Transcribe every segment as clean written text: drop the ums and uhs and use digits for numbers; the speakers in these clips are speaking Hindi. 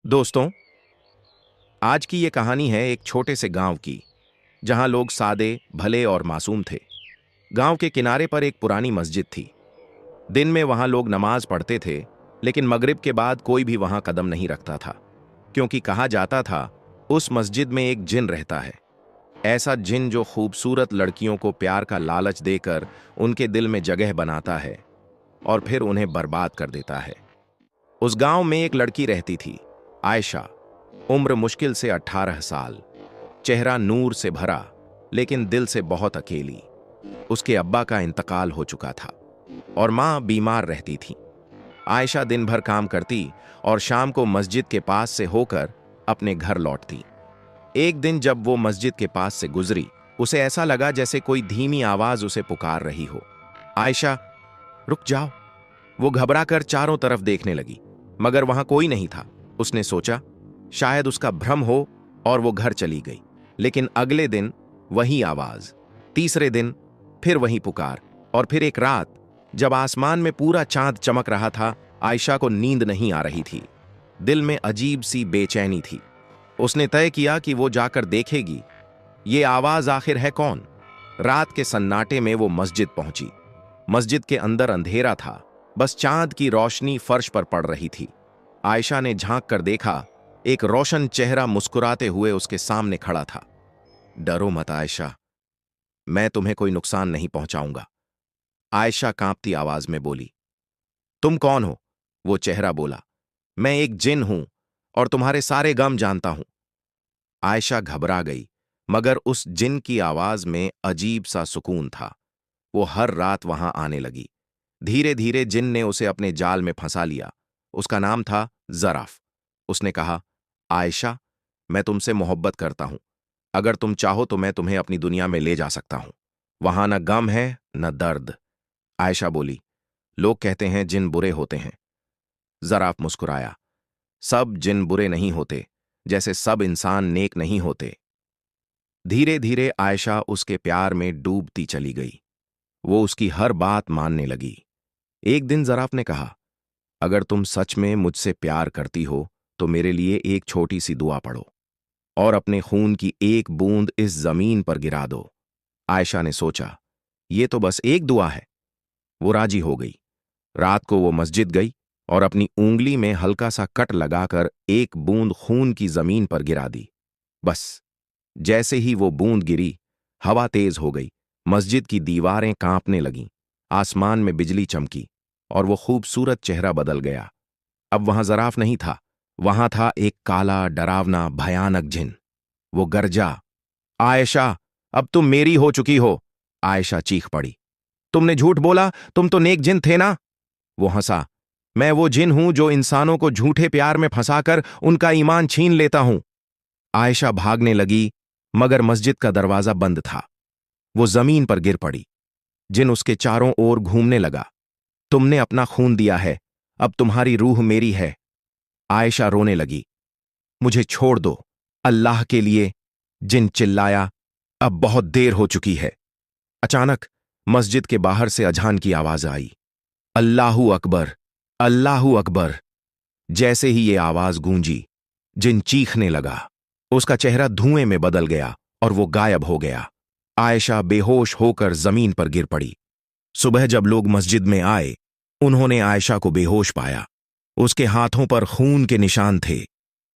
दोस्तों, आज की ये कहानी है एक छोटे से गांव की, जहां लोग सादे, भले और मासूम थे। गांव के किनारे पर एक पुरानी मस्जिद थी। दिन में वहां लोग नमाज पढ़ते थे, लेकिन मगरिब के बाद कोई भी वहां कदम नहीं रखता था, क्योंकि कहा जाता था उस मस्जिद में एक जिन रहता है। ऐसा जिन जो खूबसूरत लड़कियों को प्यार का लालच देकर उनके दिल में जगह बनाता है और फिर उन्हें बर्बाद कर देता है। उस गांव में एक लड़की रहती थी, आयशा। उम्र मुश्किल से 18 साल, चेहरा नूर से भरा, लेकिन दिल से बहुत अकेली। उसके अब्बा का इंतकाल हो चुका था और मां बीमार रहती थी। आयशा दिन भर काम करती और शाम को मस्जिद के पास से होकर अपने घर लौटती। एक दिन जब वो मस्जिद के पास से गुजरी, उसे ऐसा लगा जैसे कोई धीमी आवाज उसे पुकार रही हो। आयशा, रुक जाओ। वो घबराकर चारों तरफ देखने लगी, मगर वहां कोई नहीं था। उसने सोचा शायद उसका भ्रम हो और वो घर चली गई। लेकिन अगले दिन वही आवाज, तीसरे दिन फिर वही पुकार, और फिर एक रात जब आसमान में पूरा चांद चमक रहा था, आयशा को नींद नहीं आ रही थी। दिल में अजीब सी बेचैनी थी। उसने तय किया कि वो जाकर देखेगी ये आवाज आखिर है कौन। रात के सन्नाटे में वो मस्जिद पहुंची। मस्जिद के अंदर अंधेरा था, बस चांद की रोशनी फर्श पर पड़ रही थी। आयशा ने झांक कर देखा, एक रोशन चेहरा मुस्कुराते हुए उसके सामने खड़ा था। डरो मत आयशा, मैं तुम्हें कोई नुकसान नहीं पहुंचाऊंगा, आयशा कांपती आवाज में बोली। तुम कौन हो? वो चेहरा बोला। मैं एक जिन हूं और तुम्हारे सारे गम जानता हूं। आयशा घबरा गई, मगर उस जिन की आवाज में अजीब सा सुकून था। वो हर रात वहां आने लगी। धीरे धीरे जिन ने उसे अपने जाल में फंसा लिया। उसका नाम था जराफ। उसने कहा, आयशा, मैं तुमसे मोहब्बत करता हूं। अगर तुम चाहो तो मैं तुम्हें अपनी दुनिया में ले जा सकता हूं। वहां न गम है न दर्द। आयशा बोली, लोग कहते हैं जिन बुरे होते हैं। जराफ मुस्कुराया, सब जिन बुरे नहीं होते, जैसे सब इंसान नेक नहीं होते। धीरे धीरे आयशा उसके प्यार में डूबती चली गई। वो उसकी हर बात मानने लगी। एक दिन जराफ ने कहा, अगर तुम सच में मुझसे प्यार करती हो तो मेरे लिए एक छोटी सी दुआ पढ़ो और अपने खून की एक बूंद इस जमीन पर गिरा दो। आयशा ने सोचा, ये तो बस एक दुआ है। वो राजी हो गई। रात को वो मस्जिद गई और अपनी उंगली में हल्का सा कट लगाकर एक बूंद खून की जमीन पर गिरा दी। बस जैसे ही वो बूंद गिरी, हवा तेज हो गई, मस्जिद की दीवारें कांपने लगीं, आसमान में बिजली चमकी और वो खूबसूरत चेहरा बदल गया। अब वहां जराफ नहीं था, वहां था एक काला, डरावना, भयानक जिन। वो गरजा, आयशा, अब तुम मेरी हो चुकी हो। आयशा चीख पड़ी, तुमने झूठ बोला, तुम तो नेक जिन थे ना। वो हंसा, मैं वो जिन हूं जो इंसानों को झूठे प्यार में फंसाकर उनका ईमान छीन लेता हूं। आयशा भागने लगी, मगर मस्जिद का दरवाजा बंद था। वो जमीन पर गिर पड़ी। जिन उसके चारों ओर घूमने लगा। तुमने अपना खून दिया है, अब तुम्हारी रूह मेरी है। आयशा रोने लगी, मुझे छोड़ दो, अल्लाह के लिए। जिन चिल्लाया, अब बहुत देर हो चुकी है। अचानक मस्जिद के बाहर से अजान की आवाज आई, अल्लाहू अकबर, अल्लाहू अकबर। जैसे ही ये आवाज गूंजी, जिन चीखने लगा। उसका चेहरा धुएं में बदल गया और वो गायब हो गया। आयशा बेहोश होकर जमीन पर गिर पड़ी। सुबह जब लोग मस्जिद में आए, उन्होंने आयशा को बेहोश पाया। उसके हाथों पर खून के निशान थे।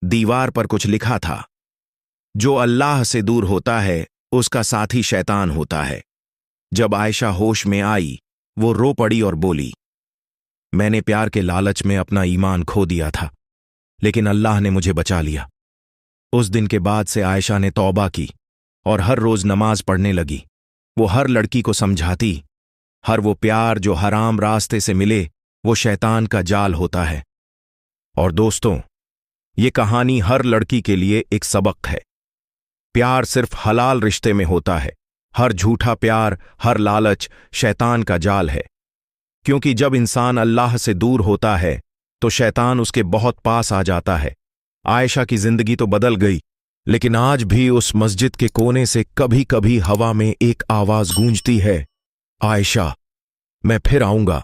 दीवार पर कुछ लिखा था, जो अल्लाह से दूर होता है उसका साथी शैतान होता है। जब आयशा होश में आई, वो रो पड़ी और बोली, मैंने प्यार के लालच में अपना ईमान खो दिया था, लेकिन अल्लाह ने मुझे बचा लिया। उस दिन के बाद से आयशा ने तौबा की और हर रोज नमाज पढ़ने लगी। वो हर लड़की को समझाती, हर वो प्यार जो हराम रास्ते से मिले वो शैतान का जाल होता है। और दोस्तों, ये कहानी हर लड़की के लिए एक सबक है। प्यार सिर्फ हलाल रिश्ते में होता है। हर झूठा प्यार, हर लालच शैतान का जाल है। क्योंकि जब इंसान अल्लाह से दूर होता है तो शैतान उसके बहुत पास आ जाता है। आयशा की जिंदगी तो बदल गई, लेकिन आज भी उस मस्जिद के कोने से कभी कभी हवा में एक आवाज गूंजती है, आयशा, मैं फिर आऊंगा।